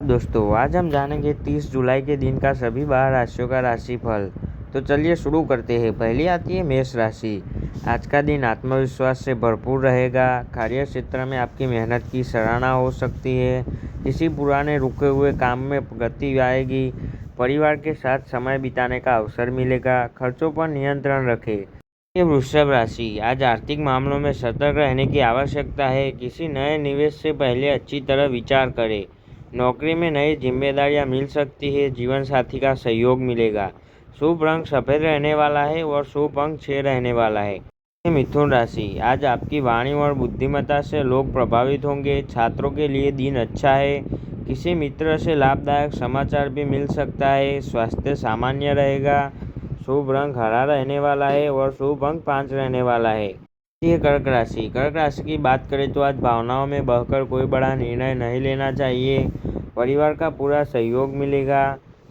दोस्तों आज हम जानेंगे 30 जुलाई के दिन का सभी 12 राशियों का राशिफल। तो चलिए शुरू करते हैं। पहली आती है मेष राशि। आज का दिन आत्मविश्वास से भरपूर रहेगा। कार्य क्षेत्र में आपकी मेहनत की सराहना हो सकती है। किसी पुराने रुके हुए काम में गति आएगी। परिवार के साथ समय बिताने का अवसर मिलेगा। खर्चों पर नियंत्रण रखें। ये वृषभ राशि। आज आर्थिक मामलों में सतर्क रहने की आवश्यकता है। किसी नए निवेश से पहले अच्छी तरह विचार करें। नौकरी में नई जिम्मेदारियां मिल सकती है। जीवन साथी का सहयोग मिलेगा। शुभ रंग सफ़ेद रहने वाला है और शुभ अंक 6 रहने वाला है। ये मिथुन राशि। आज आपकी वाणी और बुद्धिमत्ता से लोग प्रभावित होंगे। छात्रों के लिए दिन अच्छा है। किसी मित्र से लाभदायक समाचार भी मिल सकता है। स्वास्थ्य सामान्य रहेगा। शुभ रंग हरा रहने वाला है और शुभ अंक 5 रहने वाला है। ये कर्क राशि। कर्क राशि की बात करें तो आज भावनाओं में बहकर कोई बड़ा निर्णय नहीं लेना चाहिए। परिवार का पूरा सहयोग मिलेगा।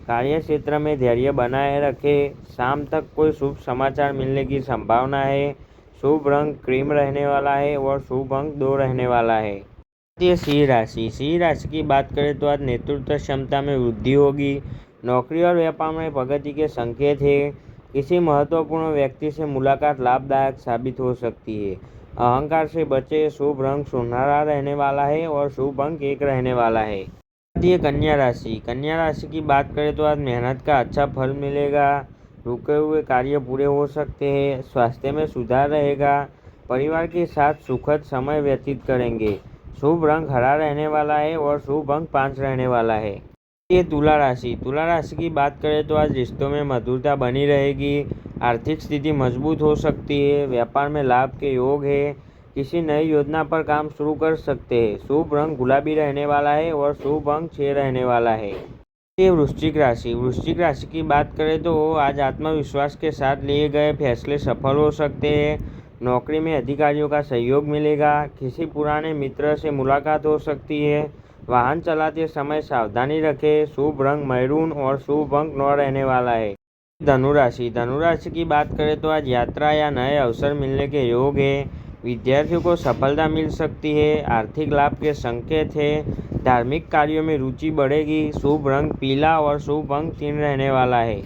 कार्य क्षेत्र में धैर्य बनाए रखें। शाम तक कोई शुभ समाचार मिलने की संभावना है। शुभ रंग क्रीम रहने वाला है और शुभ अंक 2 रहने वाला है। ये सिंह राशि। सिंह राशि की बात करें तो आज नेतृत्व क्षमता में वृद्धि होगी। नौकरी और व्यापार में प्रगति के संकेत है। किसी महत्वपूर्ण व्यक्ति से मुलाकात लाभदायक साबित हो सकती है। अहंकार से बचे। शुभ रंग सुनहरा रहने वाला है और शुभ अंक 1 रहने वाला है। ये कन्या राशि। कन्या राशि की बात करें तो आज मेहनत का अच्छा फल मिलेगा। रुके हुए कार्य पूरे हो सकते हैं। स्वास्थ्य में सुधार रहेगा। परिवार के साथ सुखद समय व्यतीत करेंगे। शुभ रंग हरा रहने वाला है और शुभ अंक 5 रहने वाला है। ये तुला राशि। तुला राशि की बात करें तो आज रिश्तों में मधुरता बनी रहेगी। आर्थिक स्थिति मजबूत हो सकती है। व्यापार में लाभ के योग है। किसी नई योजना पर काम शुरू कर सकते हैं। शुभ रंग गुलाबी रहने वाला है और शुभ अंक 6 रहने वाला है। ये वृश्चिक राशि। वृश्चिक राशि की बात करें तो आज आत्मविश्वास के साथ लिए गए फैसले सफल हो सकते हैं। नौकरी में अधिकारियों का सहयोग मिलेगा। किसी पुराने मित्र से मुलाकात हो सकती है। वाहन चलाते समय सावधानी रखें। शुभ रंग मैरून और शुभ अंक 9 रहने वाला है। धनुराशि। धनुराशि की बात करें तो आज यात्रा या नए अवसर मिलने के योग है। विद्यार्थियों को सफलता मिल सकती है। आर्थिक लाभ के संकेत है। धार्मिक कार्यों में रुचि बढ़ेगी। शुभ रंग पीला और शुभ अंक 3 रहने वाला है।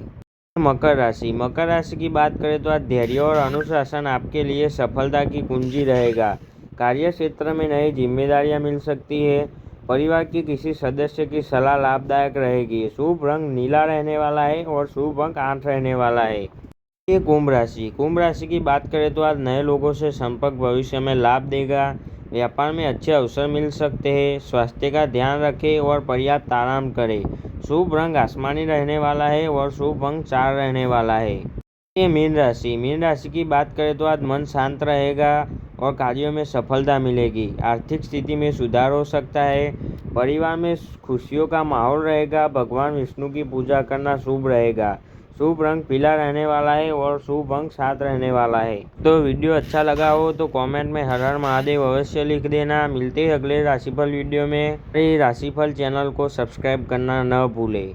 मकर राशि। मकर राशि की बात करें तो आज धैर्य और अनुशासन आपके लिए सफलता की कुंजी रहेगा। कार्य क्षेत्र में नई जिम्मेदारियां मिल सकती है। परिवार के किसी सदस्य की सलाह लाभदायक रहेगी। शुभ रंग नीला रहने वाला है और शुभ अंक 8 रहने वाला है। ये कुंभ राशि। कुंभ राशि की बात करें तो आज नए लोगों से संपर्क भविष्य में लाभ देगा। व्यापार में अच्छे अवसर मिल सकते हैं। स्वास्थ्य का ध्यान रखें और पर्याप्त आराम करें। शुभ रंग आसमानी रहने वाला है और शुभ अंक 4 रहने वाला है। ये मीन राशि। मीन राशि की बात करें तो आज मन शांत रहेगा और कार्यों में सफलता मिलेगी। आर्थिक स्थिति में सुधार हो सकता है। परिवार में खुशियों का माहौल रहेगा। भगवान विष्णु की पूजा करना शुभ रहेगा। शुभ रंग पीला रहने वाला है और शुभ अंक 7 रहने वाला है। तो वीडियो अच्छा लगा हो तो कमेंट में हर हर महादेव अवश्य लिख देना। मिलते हैं अगले राशिफल वीडियो में। राशिफल चैनल को सब्सक्राइब करना न भूलें।